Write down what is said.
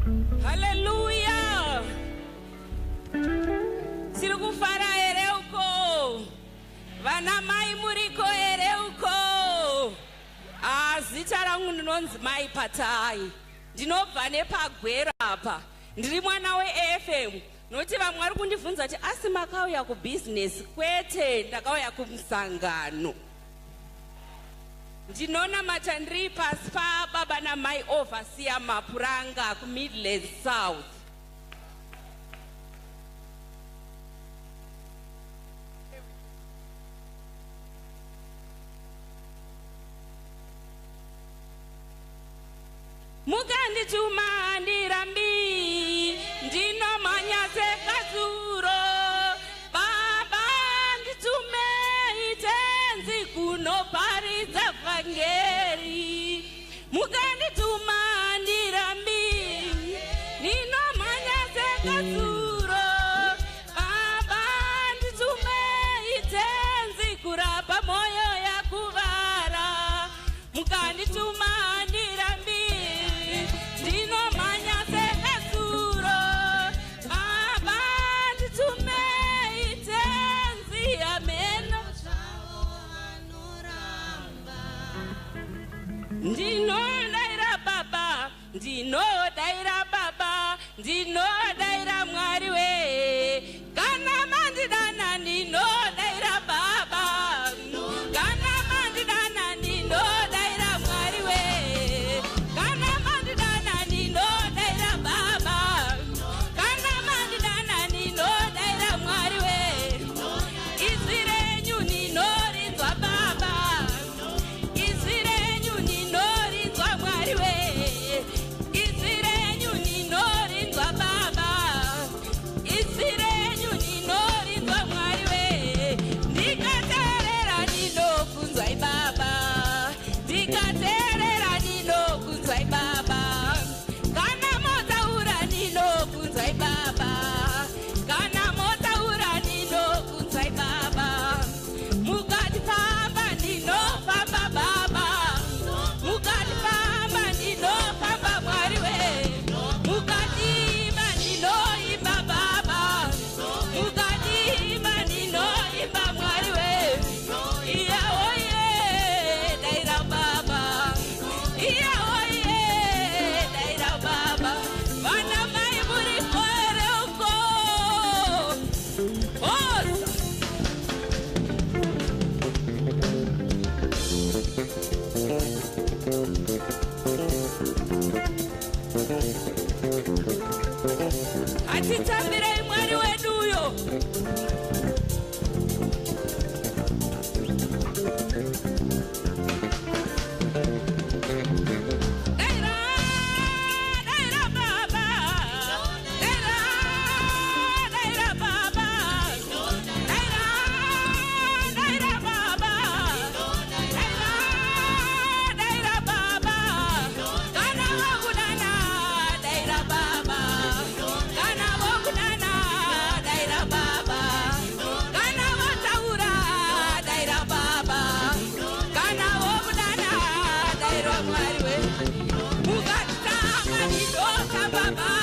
Hallelujah. Sirikufara ereuko. Vana mai muriko ereuko. Zita rangu ndinonzi Mai Patai. Ndinobva nepagwera apa. Ndiri mwana weFM. Noti vamwe vari kundibvunza kuti asi makauya kubusiness. Kwete, ndakauya kumusangano. Ndinonamata ndiri pasi pababa namai overseer Mapuranga kuMidlands South. Mukandituma ndirambi ndinomanya sekazuro baba nditume itenzi kunoparidza vhangeri. Mukandituma ndirambi ndinomanya sekazuro baba nditume itenzi kurapa moyo yakuvara. Mukandituma ndirambi ndinomanya sekazuro baba nditume itenzi ameno ndinodaira baba ndinodaira baba ndinodaira mwari we kana mandidana ndinodaira baba kana mandidana ndinodaira mwari we kana mandidana ndinodaira baba kana mandidana ndinodaira mwari we izwi renyu ndinorinzwa baba izwi renyu ndinorinzwa mwari we izwi renyu ndinorinzwa baba izwi renyu ndinorinzwa mwari we ndikateerera ndinokunzwai baba ndikateerera ndinokunzwai baba kana motaura ndinokunzwai baba kana motaura ndinokunzwai baba mukatifamba ndinofamba baba mukatifamba ndinofamba mwari we mukatiimba ndinoimba baba mukatiimba ndinoimba mwari we iya oye daira baba iya oye daira baba vana mai muri kwere uko osa atitambirei mwari weduyo. Baba